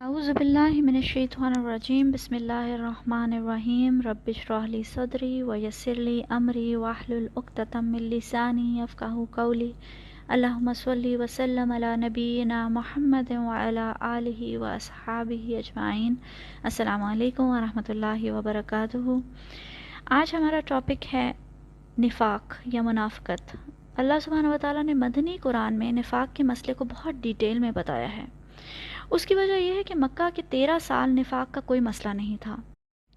اعوذ باللہ من الشیطان الرجیم بسم اللہ الرحمن الرحیم رب اشرح لی صدری ویسر لی امری واحلل عقدۃ من لسانی یفقہوا قولی اللہم صلی وسلم علی نبینا محمد وعلی آلہ واصحابہ اجمعین۔ السلام علیکم ورحمۃ اللہ وبرکاتہ۔ آج ہمارا ٹاپک ہے نفاق یا منافقت۔ اللہ سبحانہ وتعالیٰ نے مدنی قرآن میں نفاق کے مسئلے کو بہت ڈیٹیل میں بتایا ہے۔ اس کی وجہ یہ ہے کہ مکہ کے 13 سال نفاق کا کوئی مسئلہ نہیں تھا۔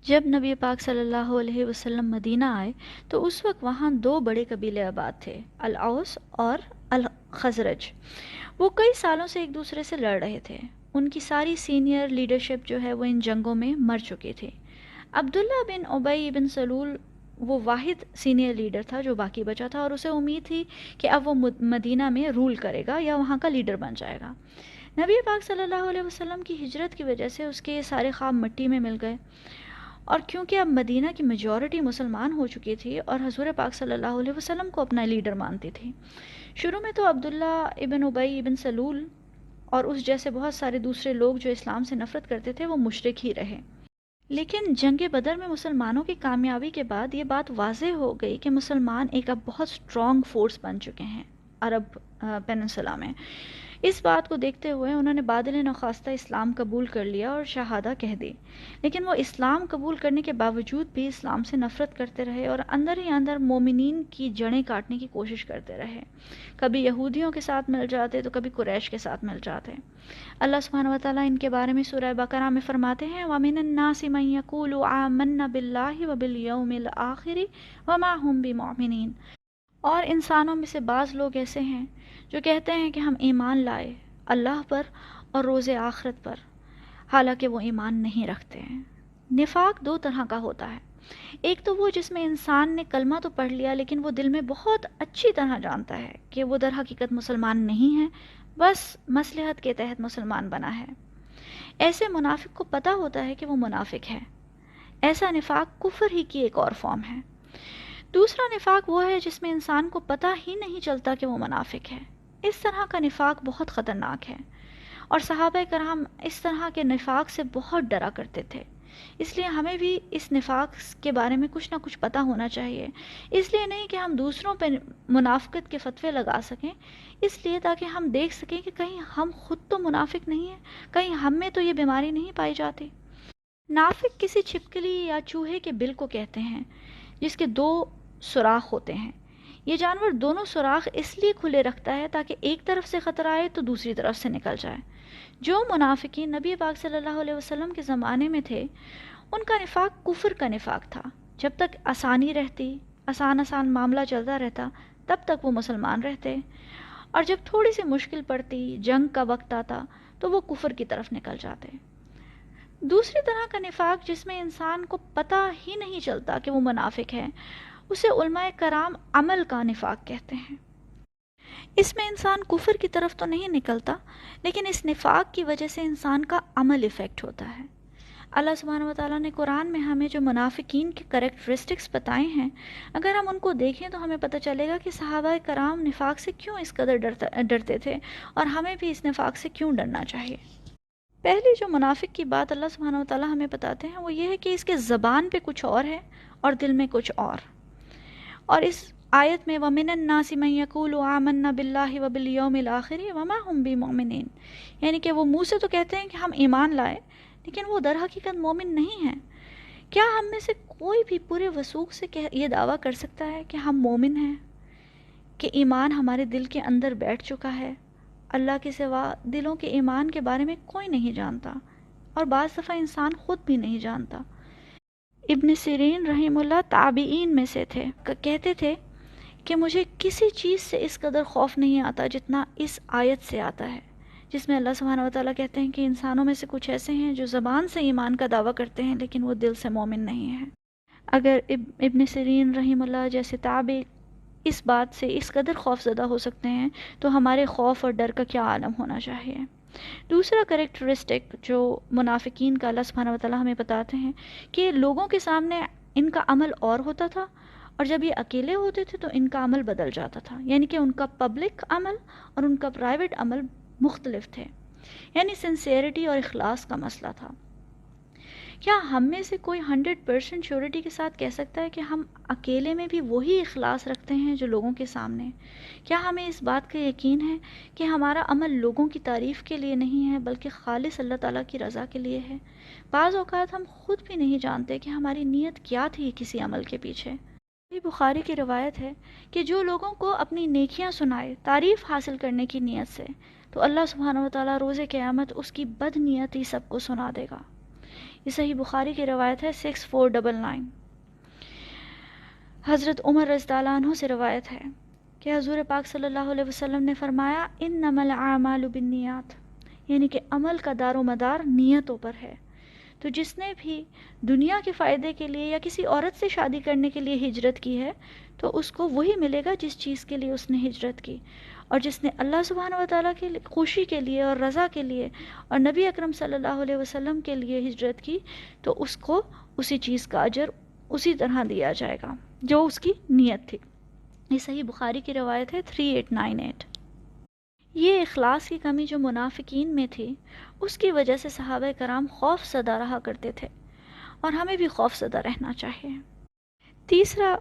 جب نبی پاک صلی اللہ علیہ وسلم مدینہ آئے تو اس وقت وہاں 2 بڑے قبیلے آباد تھے، الاوس اور الخزرج۔ وہ کئی سالوں سے ایک دوسرے سے لڑ رہے تھے۔ ان کی ساری سینئر لیڈرشپ جو ہے وہ ان جنگوں میں مر چکی تھی۔ عبداللہ بن ابی بن سلول وہ واحد سینئر لیڈر تھا جو باقی بچا تھا، اور اسے امید تھی کہ اب وہ مدینہ میں رول کرے گا یا وہاں کا لیڈر بن جائے گا۔ نبی پاک صلی اللہ علیہ وسلم کی ہجرت کی وجہ سے اس کے یہ سارے خواب مٹی میں مل گئے، اور کیونکہ اب مدینہ کی میجورٹی مسلمان ہو چکی تھی اور حضور پاک صلی اللہ علیہ وسلم کو اپنا لیڈر مانتی تھی۔ شروع میں تو عبداللہ ابن ابی ابن سلول اور اس جیسے بہت سارے دوسرے لوگ جو اسلام سے نفرت کرتے تھے وہ مشرک ہی رہے، لیکن جنگ بدر میں مسلمانوں کی کامیابی کے بعد یہ بات واضح ہو گئی کہ مسلمان ایک اب بہت سٹرونگ فورس بن چکے ہیں عرب پیننسلا میں۔ اس بات کو دیکھتے ہوئے انہوں نے بادل نخواستہ اسلام قبول کر لیا اور شہادہ کہہ دی، لیکن وہ اسلام قبول کرنے کے باوجود بھی اسلام سے نفرت کرتے رہے اور اندر ہی اندر مومنین کی جڑیں کاٹنے کی کوشش کرتے رہے۔ کبھی یہودیوں کے ساتھ مل جاتے تو کبھی قریش کے ساتھ مل جاتے۔ اللہ سبحانہ وتعالیٰ ان کے بارے میں سورہ بقرہ میں فرماتے ہیں وَمِنَ النَّاسِ مَن يَقُولُ آمَنَّا بِاللَّهِ وَبِالْيَوْمِ الْآخِرِ وَمَا هُمْ بِمُؤْمِنِينَ۔ اور انسانوں میں سے بعض لوگ ایسے ہیں جو کہتے ہیں کہ ہم ایمان لائے اللہ پر اور روز آخرت پر، حالانکہ وہ ایمان نہیں رکھتے ہیں۔ نفاق 2 طرح کا ہوتا ہے۔ ایک تو وہ جس میں انسان نے کلمہ تو پڑھ لیا لیکن وہ دل میں بہت اچھی طرح جانتا ہے کہ وہ در حقیقت مسلمان نہیں ہے، بس مصلحت کے تحت مسلمان بنا ہے۔ ایسے منافق کو پتہ ہوتا ہے کہ وہ منافق ہے۔ ایسا نفاق کفر ہی کی ایک اور فارم ہے۔ دوسرا نفاق وہ ہے جس میں انسان کو پتہ ہی نہیں چلتا کہ وہ منافق ہے۔ اس طرح کا نفاق بہت خطرناک ہے، اور صحابہ کرام اس طرح کے نفاق سے بہت ڈرا کرتے تھے۔ اس لیے ہمیں بھی اس نفاق کے بارے میں کچھ نہ کچھ پتہ ہونا چاہیے، اس لیے نہیں کہ ہم دوسروں پہ منافقت کے فتوے لگا سکیں، اس لیے تاکہ ہم دیکھ سکیں کہ کہیں ہم خود تو منافق نہیں ہیں، کہیں ہم میں تو یہ بیماری نہیں پائی جاتی۔ نافق کسی چھپکلی یا چوہے کے بل کو کہتے ہیں جس کے 2 سوراخ ہوتے ہیں۔ یہ جانور دونوں سوراخ اس لیے کھلے رکھتا ہے تاکہ ایک طرف سے خطرہ آئے تو دوسری طرف سے نکل جائے۔ جو منافقین نبی پاک صلی اللہ علیہ وسلم کے زمانے میں تھے ان کا نفاق کفر کا نفاق تھا۔ جب تک آسانی رہتی، آسان معاملہ چلتا رہتا، تب تک وہ مسلمان رہتے، اور جب تھوڑی سی مشکل پڑتی، جنگ کا وقت آتا، تو وہ کفر کی طرف نکل جاتے۔ دوسری طرح کا نفاق جس میں انسان کو پتہ ہی نہیں چلتا کہ وہ منافق ہے، اسے علماء کرام عمل کا نفاق کہتے ہیں۔ اس میں انسان کفر کی طرف تو نہیں نکلتا، لیکن اس نفاق کی وجہ سے انسان کا عمل افیکٹ ہوتا ہے۔ اللہ سبحانہ وتعالیٰ نے قرآن میں ہمیں جو منافقین کے کریکٹرسٹکس بتائے ہیں، اگر ہم ان کو دیکھیں تو ہمیں پتہ چلے گا کہ صحابہ کرام نفاق سے کیوں اس قدر ڈرتے تھے، اور ہمیں بھی اس نفاق سے کیوں ڈرنا چاہیے۔ پہلی جو منافق کی بات اللہ سبحانہ وتعالیٰ ہمیں بتاتے ہیں وہ یہ ہے کہ اس کے زبان پہ کچھ اور ہے اور دل میں کچھ اور اس آیت میں وَمِنَ النَّاسِ مَن يَقُولُ آمَنَّا بِاللَّهِ وَبِالْيَوْمِ الْآخِرِ وَمَا هُمْ بِمُؤْمِنِينَ، یعنی کہ وہ منہ سے تو کہتے ہیں کہ ہم ایمان لائے، لیکن وہ در حقیقت مومن نہیں ہیں۔ کیا ہم میں سے کوئی بھی پورے وثوق سے یہ دعویٰ کر سکتا ہے کہ ہم مومن ہیں، کہ ایمان ہمارے دل کے اندر بیٹھ چکا ہے؟ اللہ کے سوا دلوں کے ایمان کے بارے میں کوئی نہیں جانتا، اور بعض دفعہ انسان خود بھی نہیں جانتا۔ ابن سیرین رحم اللہ تابعین میں سے تھے، کہتے تھے کہ مجھے کسی چیز سے اس قدر خوف نہیں آتا جتنا اس آیت سے آتا ہے، جس میں اللہ سبحانہ وتعالیٰ کہتے ہیں کہ انسانوں میں سے کچھ ایسے ہیں جو زبان سے ایمان کا دعویٰ کرتے ہیں لیکن وہ دل سے مومن نہیں ہیں۔ اگر ابن سیرین رحم اللہ جیسے تابع اس بات سے اس قدر خوف زدہ ہو سکتے ہیں تو ہمارے خوف اور ڈر کا کیا عالم ہونا چاہیے۔ دوسرا کریکٹرسٹک جو منافقین کا اللہ سبحانہ وتعالیٰ ہمیں بتاتے ہیں کہ لوگوں کے سامنے ان کا عمل اور ہوتا تھا، اور جب یہ اکیلے ہوتے تھے تو ان کا عمل بدل جاتا تھا، یعنی کہ ان کا پبلک عمل اور ان کا پرائیویٹ عمل مختلف تھے۔ یعنی سنسیئرٹی اور اخلاص کا مسئلہ تھا۔ کیا ہم میں سے کوئی 100% شیورٹی کے ساتھ کہہ سکتا ہے کہ ہم اکیلے میں بھی وہی اخلاص رکھتے ہیں جو لوگوں کے سامنے؟ کیا ہمیں اس بات کا یقین ہے کہ ہمارا عمل لوگوں کی تعریف کے لیے نہیں ہے بلکہ خالص اللہ تعالیٰ کی رضا کے لیے ہے؟ بعض اوقات ہم خود بھی نہیں جانتے کہ ہماری نیت کیا تھی کسی عمل کے پیچھے۔ یہ بخاری کی روایت ہے کہ جو لوگوں کو اپنی نیکیاں سنائے تعریف حاصل کرنے کی نیت سے، تو اللہ سبحانہ وتعالیٰ روز قیامت اس کی بد نیتی سب کو سنا دے گا۔ یہ صحیح بخاری کی روایت ہے 6499۔ حضرت عمر رضی اللہ عنہ سے روایت ہے کہ حضور پاک صلی اللہ علیہ وسلم نے فرمایا انما الاعمال بالنیات، یعنی کہ عمل کا دار و مدار نیتوں پر ہے۔ تو جس نے بھی دنیا کے فائدے کے لیے یا کسی عورت سے شادی کرنے کے لیے ہجرت کی ہے تو اس کو وہی ملے گا جس چیز کے لیے اس نے ہجرت کی، اور جس نے اللہ سبحانہ وتعالیٰ کی خوشی کے لیے اور رضا کے لیے اور نبی اکرم صلی اللہ علیہ وسلم کے لیے ہجرت کی تو اس کو اسی چیز کا اجر اسی طرح دیا جائے گا جو اس کی نیت تھی۔ یہ صحیح بخاری کی روایت ہے 3898۔ یہ اخلاص کی کمی جو منافقین میں تھی اس کی وجہ سے صحابہ کرام خوف زدہ رہا کرتے تھے، اور ہمیں بھی خوف زدہ رہنا چاہیے۔ تیسرا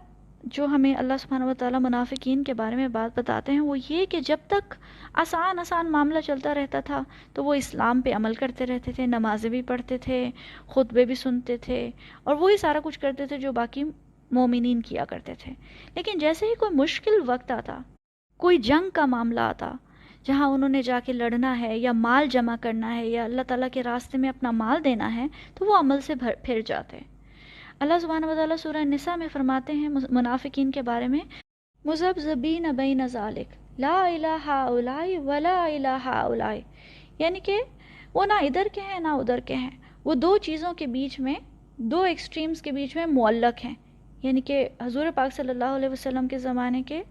جو ہمیں اللہ سبحانہ وتعالیٰ منافقین کے بارے میں بات بتاتے ہیں وہ یہ کہ جب تک آسان معاملہ چلتا رہتا تھا تو وہ اسلام پہ عمل کرتے رہتے تھے، نمازیں بھی پڑھتے تھے، خطبے بھی سنتے تھے، اور وہی سارا کچھ کرتے تھے جو باقی مومنین کیا کرتے تھے۔ لیکن جیسے ہی کوئی مشکل وقت آتا، کوئی جنگ کا معاملہ آتا جہاں انہوں نے جا کے لڑنا ہے یا مال جمع کرنا ہے یا اللہ تعالیٰ کے راستے میں اپنا مال دینا ہے، تو وہ عمل سے پھر جاتے۔ اللہ سبحانہ وتعالیٰ سورہ نساء میں فرماتے ہیں منافقین کے بارے میں مذبذبین بین ذالک لا الہ ہؤلاء ولا الہ ہؤلاء، یعنی کہ وہ نہ ادھر کے ہیں نہ ادھر کے ہیں، وہ دو چیزوں کے بیچ میں، دو ایکسٹریمز کے بیچ میں معلق ہیں۔ یعنی کہ حضور پاک صلی اللہ علیہ وسلم کے زمانے کے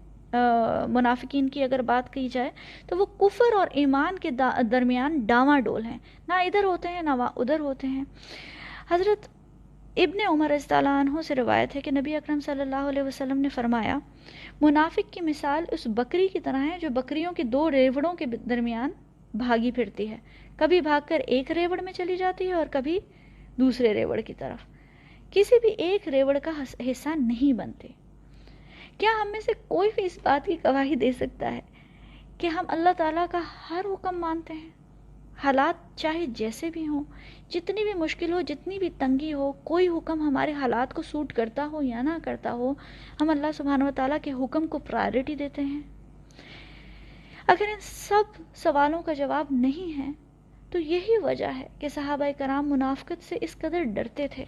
منافقین کی اگر بات کی جائے تو وہ کفر اور ایمان کے درمیان ڈاواں ڈول ہیں، نہ ادھر ہوتے ہیں نہ ادھر ہوتے ہیں۔ حضرت ابن عمر رضی اللہ عنہ سے روایت ہے کہ نبی اکرم صلی اللہ علیہ وسلم نے فرمایا منافق کی مثال اس بکری کی طرح ہے جو بکریوں کے دو ریوڑوں کے درمیان بھاگی پھرتی ہے، کبھی بھاگ کر ایک ریوڑ میں چلی جاتی ہے اور کبھی دوسرے ریوڑ کی طرف، کسی بھی ایک ریوڑ کا حصہ نہیں بنتے۔ کیا ہم میں سے کوئی بھی اس بات کی گواہی دے سکتا ہے کہ ہم اللہ تعالیٰ کا ہر حکم مانتے ہیں؟ حالات چاہے جیسے بھی ہوں، جتنی بھی مشکل ہو، جتنی بھی تنگی ہو، کوئی حکم ہمارے حالات کو سوٹ کرتا ہو یا نہ کرتا ہو، ہم اللہ سبحانہ وتعالیٰ کے حکم کو پرائرٹی دیتے ہیں۔ اگر ان سب سوالوں کا جواب نہیں ہے تو یہی وجہ ہے کہ صحابہ کرام منافقت سے اس قدر ڈرتے تھے،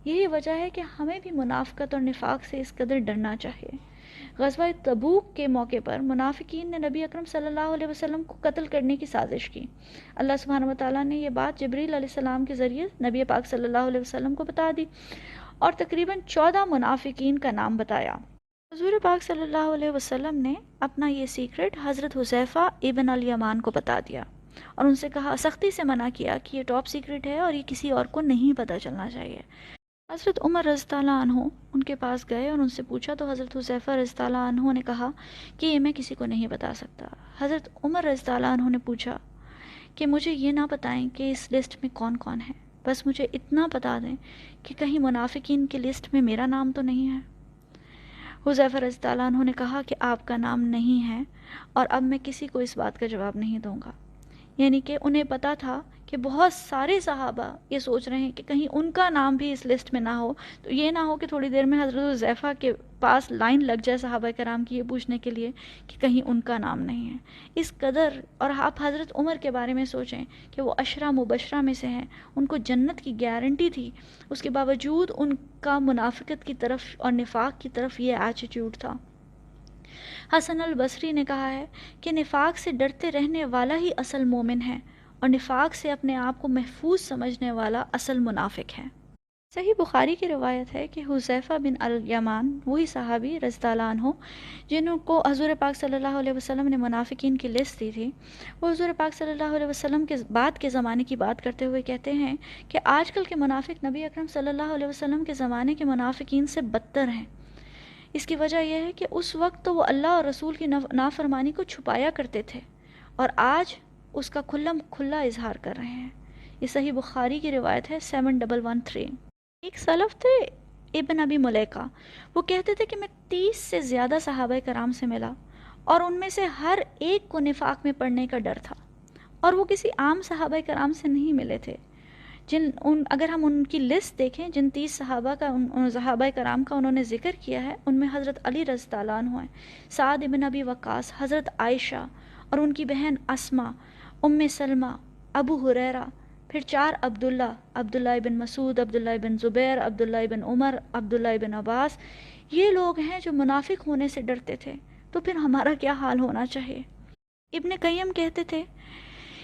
یہی وجہ ہے کہ ہمیں بھی منافقت اور نفاق سے اس قدر ڈرنا چاہیے۔ غزوہ تبوک کے موقع پر منافقین نے نبی اکرم صلی اللہ علیہ وسلم کو قتل کرنے کی سازش کی۔ اللہ سبحانہ وتعالیٰ نے یہ بات جبریل علیہ السلام کے ذریعے نبی پاک صلی اللہ علیہ وسلم کو بتا دی اور تقریباً 14 منافقین کا نام بتایا۔ حضور پاک صلی اللہ علیہ وسلم نے اپنا یہ سیکرٹ حضرت حذیفہ ابن الیمان کو بتا دیا اور ان سے کہا، سختی سے منع کیا کہ یہ ٹاپ سیکرٹ ہے اور یہ کسی اور کو نہیں پتہ چلنا چاہیے۔ حضرت عمر رضی اللہ عنہ ان کے پاس گئے اور ان سے پوچھا تو حضرت حذیفہ رضی اللہ عنہ نے کہا کہ یہ میں کسی کو نہیں بتا سکتا۔ حضرت عمر رضی اللہ عنہ نے پوچھا کہ مجھے یہ نہ بتائیں کہ اس لسٹ میں کون کون ہے، بس مجھے اتنا بتا دیں کہ کہیں منافقین کی لسٹ میں میرا نام تو نہیں ہے۔ حذیفہ رضی اللہ عنہ نے کہا کہ آپ کا نام نہیں ہے اور اب میں کسی کو اس بات کا جواب نہیں دوں گا۔ یعنی کہ انہیں پتا تھا کہ بہت سارے صحابہ یہ سوچ رہے ہیں کہ کہیں ان کا نام بھی اس لسٹ میں نہ ہو، تو یہ نہ ہو کہ تھوڑی دیر میں حضرت حذیفہ کے پاس لائن لگ جائے صحابہ کرام کی یہ پوچھنے کے لیے کہ کہیں ان کا نام نہیں ہے۔ اس قدر، اور آپ حضرت عمر کے بارے میں سوچیں کہ وہ عشرہ مبشرہ میں سے ہیں، ان کو جنت کی گارنٹی تھی، اس کے باوجود ان کا منافقت کی طرف اور نفاق کی طرف یہ ایٹیٹیوڈ تھا۔ حسن البصری نے کہا ہے کہ نفاق سے ڈرتے رہنے والا ہی اصل مومن ہے اور نفاق سے اپنے آپ کو محفوظ سمجھنے والا اصل منافق ہے۔ صحیح بخاری کی روایت ہے کہ حذیفہ بن الیمان، وہی صحابی رضی اللہ عنہ جنہوں کو حضور پاک صلی اللہ علیہ وسلم نے منافقین کی لسٹ دی تھی، وہ حضور پاک صلی اللہ علیہ وسلم کے بعد کے زمانے کی بات کرتے ہوئے کہتے ہیں کہ آج کل کے منافق نبی اکرم صلی اللہ علیہ وسلم کے زمانے کے منافقین سے بدتر ہیں۔ اس کی وجہ یہ ہے کہ اس وقت تو وہ اللہ اور رسول کی نافرمانی کو چھپایا کرتے تھے، اور آج اس کا کھلا اظہار کر رہے ہیں۔ یہ صحیح بخاری کی روایت ہے 7113۔ ایک سلف تھے ابن ابی ملیکہ، وہ کہتے تھے کہ میں 30 سے زیادہ صحابہ کرام سے ملا اور ان میں سے ہر ایک کو نفاق میں پڑنے کا ڈر تھا، اور وہ کسی عام صحابہ کرام سے نہیں ملے تھے۔ اگر ہم ان کی لسٹ دیکھیں جن 30 صحابہ کرام کا انہوں نے ذکر کیا ہے، ان میں حضرت علی رضی اللہ عنہ ہیں، سعد ابن ابی وقاص، حضرت عائشہ اور ان کی بہن اسما، ام سلمہ، ابو ہریرہ، پھر 4 عبداللہ ابن مسعود، عبداللہ ابن زبیر، عبداللہ ابن عمر، عبداللہ ابن عباس۔ یہ لوگ ہیں جو منافق ہونے سے ڈرتے تھے، تو پھر ہمارا کیا حال ہونا چاہیے؟ ابن قیم کہتے تھے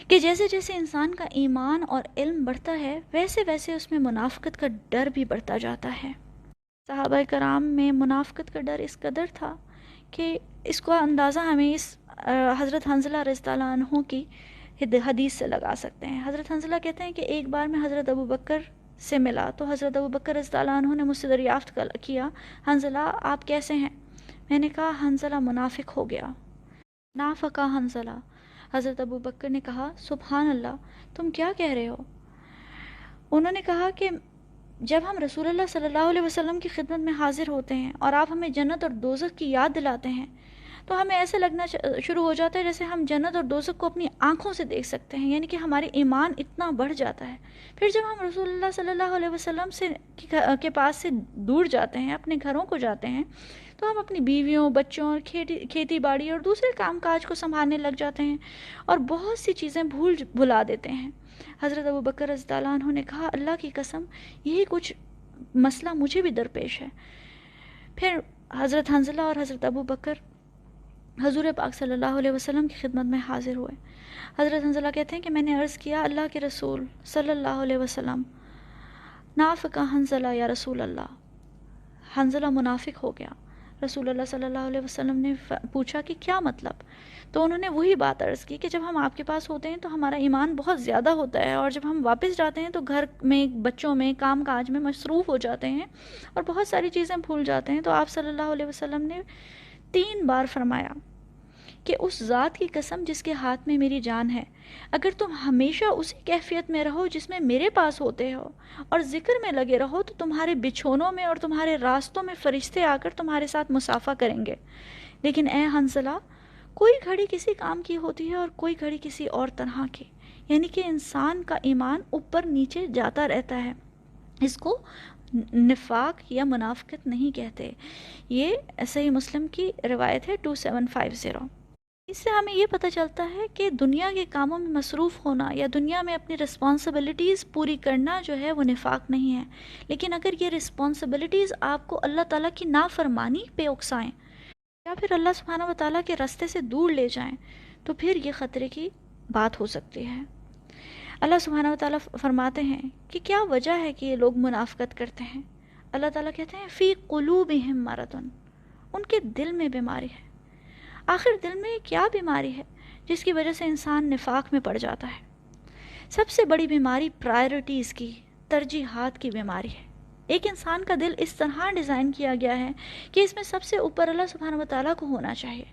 کہ جیسے جیسے انسان کا ایمان اور علم بڑھتا ہے، ویسے ویسے اس میں منافقت کا ڈر بھی بڑھتا جاتا ہے۔ صحابہ کرام میں منافقت کا ڈر اس قدر تھا کہ اس کو اندازہ ہمیں اس حضرت حنظلہ رضی اللہ عنہ کی حدیث سے لگا سکتے ہیں۔ حضرت حنظلہ کہتے ہیں کہ ایک بار میں حضرت ابو بکر سے ملا تو حضرت ابو بکر رضی اللہ عنہ نے مجھ سے دریافت کیا، حنظلہ آپ کیسے ہیں؟ میں نے کہا حنظلہ منافق ہو گیا۔ نافقہ حنظلہ۔ حضرت ابو بکر نے کہا سبحان اللہ، تم کیا کہہ رہے ہو؟ انہوں نے کہا کہ جب ہم رسول اللہ صلی اللہ علیہ وسلم کی خدمت میں حاضر ہوتے ہیں اور آپ ہمیں جنت اور دوزخ کی یاد دلاتے ہیں تو ہمیں ایسے لگنا شروع ہو جاتا ہے جیسے ہم جنت اور دوزخ کو اپنی آنکھوں سے دیکھ سکتے ہیں، یعنی کہ ہمارے ایمان اتنا بڑھ جاتا ہے۔ پھر جب ہم رسول اللہ صلی اللہ علیہ وسلم کے پاس سے دور جاتے ہیں، اپنے گھروں کو جاتے ہیں، تو ہم اپنی بیویوں، بچوں اور کھیتی باڑی اور دوسرے کام کاج کو سنبھالنے لگ جاتے ہیں اور بہت سی چیزیں بھلا دیتے ہیں۔ حضرت ابو بکر رضی اللہ عنہ نے کہا اللہ کی قسم یہی کچھ مسئلہ مجھے بھی درپیش ہے۔ پھر حضرت حنظلہ اور حضرت ابو بکر حضور پاک صلی اللہ علیہ وسلم کی خدمت میں حاضر ہوئے۔ حضرت حنظلہ کہتے ہیں کہ میں نے عرض کیا اللہ کے رسول صلی اللہ علیہ وسلم، نافقہ حنظلہ یا رسول اللہ، حنظلہ منافق ہو گیا۔ رسول اللہ صلی اللہ علیہ وسلم نے پوچھا کہ کیا مطلب؟ تو انہوں نے وہی بات عرض کی کہ جب ہم آپ کے پاس ہوتے ہیں تو ہمارا ایمان بہت زیادہ ہوتا ہے، اور جب ہم واپس جاتے ہیں تو گھر میں، بچوں میں، کام کاج میں مصروف ہو جاتے ہیں اور بہت ساری چیزیں بھول جاتے ہیں۔ تو آپ صلی اللہ علیہ وسلم نے 3 بار فرمایا کہ اس ذات کی قسم جس کے ہاتھ میں میری جان ہے، اگر تم ہمیشہ اسی کیفیت میں رہو جس میں میرے پاس ہوتے ہو اور ذکر میں لگے رہو تو تمہارے بچھونوں میں اور تمہارے راستوں میں فرشتے آ کر تمہارے ساتھ مصافحہ کریں گے۔ لیکن اے حنظلہ، کوئی گھڑی کسی کام کی ہوتی ہے اور کوئی گھڑی کسی اور طرح کی، یعنی کہ انسان کا ایمان اوپر نیچے جاتا رہتا ہے۔ اس کو نفاق یا منافقت نہیں کہتے۔ یہ صحیح مسلم کی روایت ہے 2750۔ اس سے ہمیں یہ پتہ چلتا ہے کہ دنیا کے کاموں میں مصروف ہونا یا دنیا میں اپنی رسپانسبلٹیز پوری کرنا جو ہے وہ نفاق نہیں ہے، لیکن اگر یہ رسپانسبلٹیز آپ کو اللہ تعالیٰ کی نافرمانی پہ اکسائیں یا پھر اللہ سبحانہ و تعالیٰ کے راستے سے دور لے جائیں تو پھر یہ خطرے کی بات ہو سکتی ہے۔ اللہ سبحانہ و تعالیٰ فرماتے ہیں کہ کیا وجہ ہے کہ یہ لوگ منافقت کرتے ہیں؟ اللہ تعالیٰ کہتے ہیں فی قلوبہم مرض، ان کے دل میں بیماری ہے۔ آخر دل میں کیا بیماری ہے جس کی وجہ سے انسان نفاق میں پڑ جاتا ہے؟ سب سے بڑی بیماری پرائرٹیز کی، ترجیحات کی بیماری ہے۔ ایک انسان کا دل اس طرح ڈیزائن کیا گیا ہے کہ اس میں سب سے اوپر اللہ سبحانہ و تعالیٰ کو ہونا چاہیے،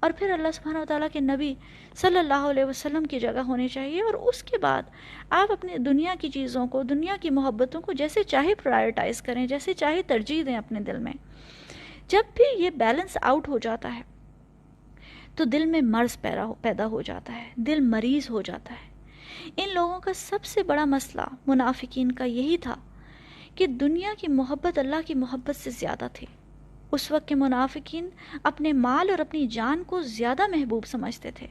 اور پھر اللہ سبحانہ و تعالیٰ کے نبی صلی اللہ علیہ وسلم کی جگہ ہونی چاہیے، اور اس کے بعد آپ اپنی دنیا کی چیزوں کو، دنیا کی محبتوں کو جیسے چاہے پرائرٹائز کریں، جیسے چاہے ترجیح دیں اپنے دل میں۔ جب بھی یہ بیلنس آؤٹ ہو جاتا ہے تو دل میں مرض پیدا ہو جاتا ہے، دل مریض ہو جاتا ہے۔ ان لوگوں کا سب سے بڑا مسئلہ منافقین کا یہی تھا کہ دنیا کی محبت اللہ کی محبت سے زیادہ تھی۔ اس وقت کے منافقین اپنے مال اور اپنی جان کو زیادہ محبوب سمجھتے تھے۔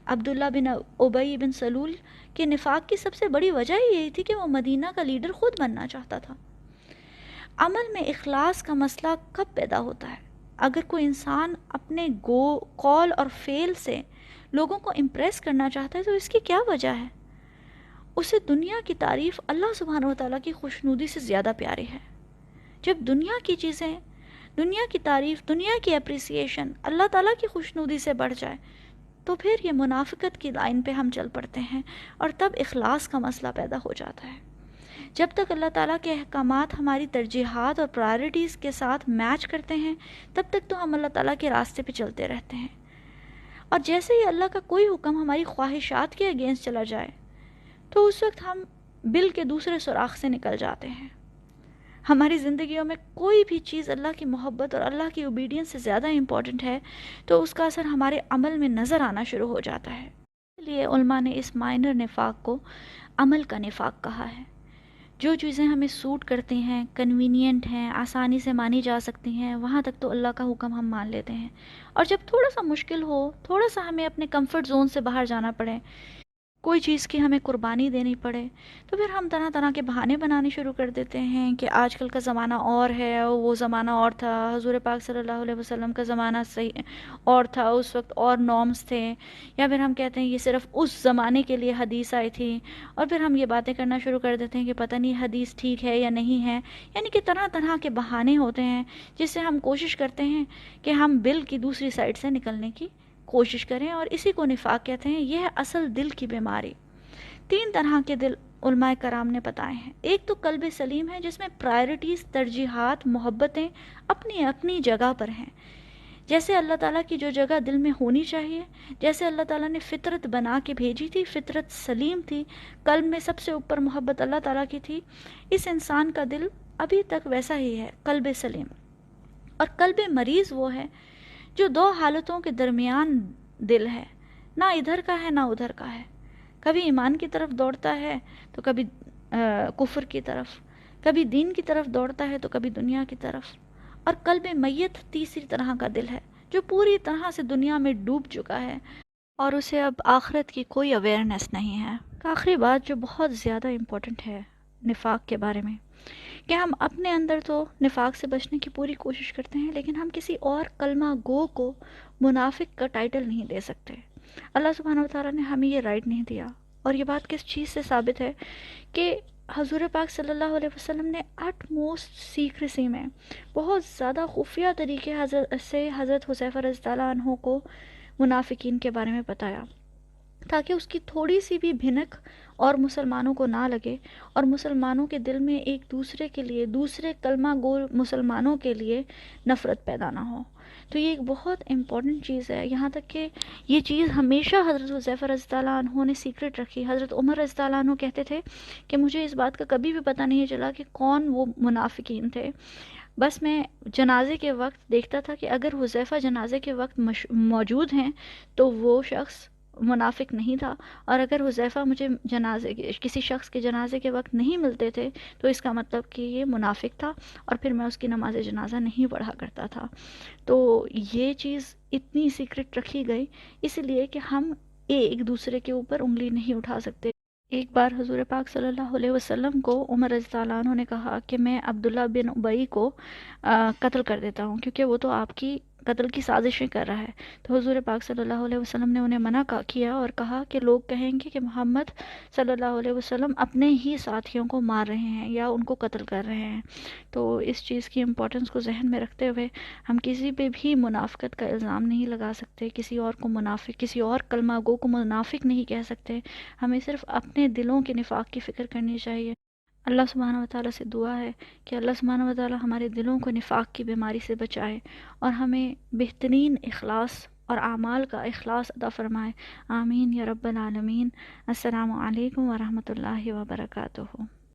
عبداللہ بن ابی بن سلول کے نفاق کی سب سے بڑی وجہ یہی تھی کہ وہ مدینہ کا لیڈر خود بننا چاہتا تھا۔ عمل میں اخلاص کا مسئلہ کب پیدا ہوتا ہے؟ اگر کوئی انسان اپنے قول اور فعل سے لوگوں کو امپریس کرنا چاہتا ہے تو اس کی کیا وجہ ہے؟ اسے دنیا کی تعریف اللہ سبحانہ و تعالیٰ کی خوشنودی سے زیادہ پیاری ہے۔ جب دنیا کی چیزیں، دنیا کی تعریف، دنیا کی اپریسیشن اللہ تعالیٰ کی خوشنودی سے بڑھ جائے تو پھر یہ منافقت کی لائن پہ ہم چل پڑتے ہیں، اور تب اخلاص کا مسئلہ پیدا ہو جاتا ہے۔ جب تک اللہ تعالیٰ کے احکامات ہماری ترجیحات اور پرائرٹیز کے ساتھ میچ کرتے ہیں تب تک تو ہم اللہ تعالیٰ کے راستے پہ چلتے رہتے ہیں، اور جیسے ہی اللہ کا کوئی حکم ہماری خواہشات کے اگینسٹ چلا جائے تو اس وقت ہم بل کے دوسرے سوراخ سے نکل جاتے ہیں. ہماری زندگیوں میں کوئی بھی چیز اللہ کی محبت اور اللہ کی اوبیڈینس سے زیادہ امپورٹنٹ ہے تو اس کا اثر ہمارے عمل میں نظر آنا شروع ہو جاتا ہے. اس لیے علماء نے اس مائنر نفاق کو عمل کا نفاق کہا ہے. جو چیزیں ہمیں سوٹ کرتی ہیں، کنوینینٹ ہیں، آسانی سے مانی جا سکتی ہیں، وہاں تک تو اللہ کا حکم ہم مان لیتے ہیں. اور جب تھوڑا سا مشکل ہو، تھوڑا سا ہمیں اپنے کمفرٹ زون سے باہر جانا پڑے، کوئی چیز کی ہمیں قربانی دینی پڑے، تو پھر ہم طرح طرح کے بہانے بنانے شروع کر دیتے ہیں کہ آج کل کا زمانہ اور ہے، وہ زمانہ اور تھا، حضور پاک صلی اللہ علیہ وسلم کا زمانہ صحیح اور تھا، اس وقت اور نارمز تھے. یا پھر ہم کہتے ہیں یہ صرف اس زمانے کے لیے حدیث آئی تھی، اور پھر ہم یہ باتیں کرنا شروع کر دیتے ہیں کہ پتہ نہیں حدیث ٹھیک ہے یا نہیں ہے. یعنی کہ طرح طرح کے بہانے ہوتے ہیں جس سے ہم کوشش کرتے ہیں کہ ہم بل کی دوسری سائڈ سے نکلنے کی کوشش کریں، اور اسی کو نفاق کہتے ہیں. یہ ہے اصل دل کی بیماری. 3 طرح کے دل علماء کرام نے بتائے ہیں. ایک تو قلب سلیم ہے جس میں پرائرٹیز، ترجیحات، محبتیں اپنی اپنی جگہ پر ہیں، جیسے اللہ تعالیٰ کی جو جگہ دل میں ہونی چاہیے، جیسے اللہ تعالیٰ نے فطرت بنا کے بھیجی تھی، فطرت سلیم تھی، قلب میں سب سے اوپر محبت اللہ تعالیٰ کی تھی. اس انسان کا دل ابھی تک ویسا ہی ہے، قلب سلیم. اور قلب مریض وہ ہے جو 2 حالتوں کے درمیان دل ہے، نہ ادھر کا ہے نہ ادھر کا ہے. کبھی ایمان کی طرف دوڑتا ہے تو کبھی کفر کی طرف، کبھی دین کی طرف دوڑتا ہے تو کبھی دنیا کی طرف. اور قلب میت تیسری طرح کا دل ہے جو پوری طرح سے دنیا میں ڈوب چکا ہے اور اسے اب آخرت کی کوئی اویئرنیس نہیں ہے. آخری بات جو بہت زیادہ امپورٹنٹ ہے نفاق کے بارے میں، کہ ہم اپنے اندر تو نفاق سے بچنے کی پوری کوشش کرتے ہیں، لیکن ہم کسی اور کلمہ گو کو منافق کا ٹائٹل نہیں دے سکتے. اللہ سبحانہ وتعالیٰ نے ہمیں یہ رائٹ نہیں دیا. اور یہ بات کس چیز سے ثابت ہے کہ حضور پاک صلی اللہ علیہ وسلم نے اٹ موسٹ سیکریسی میں، بہت زیادہ خفیہ طریقے سے حضرت حذیفہ رضی اللہ عنہ کو منافقین کے بارے میں بتایا، تاکہ اس کی تھوڑی سی بھی بھنک اور مسلمانوں کو نہ لگے، اور مسلمانوں کے دل میں ایک دوسرے کے لیے، دوسرے کلمہ گو مسلمانوں کے لیے نفرت پیدا نہ ہو. تو یہ ایک بہت امپورٹنٹ چیز ہے. یہاں تک کہ یہ چیز ہمیشہ حضرت حذیفہ رضی اللہ عنہ نے سیکرٹ رکھی. حضرت عمر رضی اللہ عنہ کہتے تھے کہ مجھے اس بات کا کبھی بھی پتہ نہیں چلا کہ کون وہ منافقین تھے، بس میں جنازے کے وقت دیکھتا تھا کہ اگر حذیفہ جنازے کے وقت موجود ہیں تو وہ شخص منافق نہیں تھا، اور اگر حذیفہ مجھے کسی شخص کے جنازے کے وقت نہیں ملتے تھے تو اس کا مطلب کہ یہ منافق تھا، اور پھر میں اس کی نماز جنازہ نہیں پڑھا کرتا تھا. تو یہ چیز اتنی سیکرٹ رکھی گئی اس لیے کہ ہم ایک دوسرے کے اوپر انگلی نہیں اٹھا سکتے. ایک بار حضور پاک صلی اللہ علیہ وسلم کو عمر رضی اللہ عنہ نے کہا کہ میں عبداللہ بن ابی کو قتل کر دیتا ہوں کیونکہ وہ تو آپ کی قتل کی سازشیں کر رہا ہے. تو حضور پاک صلی اللہ علیہ وسلم نے انہیں منع کیا اور کہا کہ لوگ کہیں گے کہ محمد صلی اللہ علیہ وسلم اپنے ہی ساتھیوں کو مار رہے ہیں یا ان کو قتل کر رہے ہیں. تو اس چیز کی امپورٹنس کو ذہن میں رکھتے ہوئے ہم کسی پہ بھی منافقت کا الزام نہیں لگا سکتے، کسی اور کو منافق، کسی اور کلمہ گو کو منافق نہیں کہہ سکتے. ہمیں صرف اپنے دلوں کے نفاق کی فکر کرنی چاہیے. اللہ سبحانہ وتعالیٰ سے دعا ہے کہ اللہ سبحانہ وتعالیٰ ہمارے دلوں کو نفاق کی بیماری سے بچائے اور ہمیں بہترین اخلاص اور اعمال کا اخلاص عطا فرمائے. آمین یا رب العالمین. السلام علیکم ورحمۃ اللہ وبرکاتہ.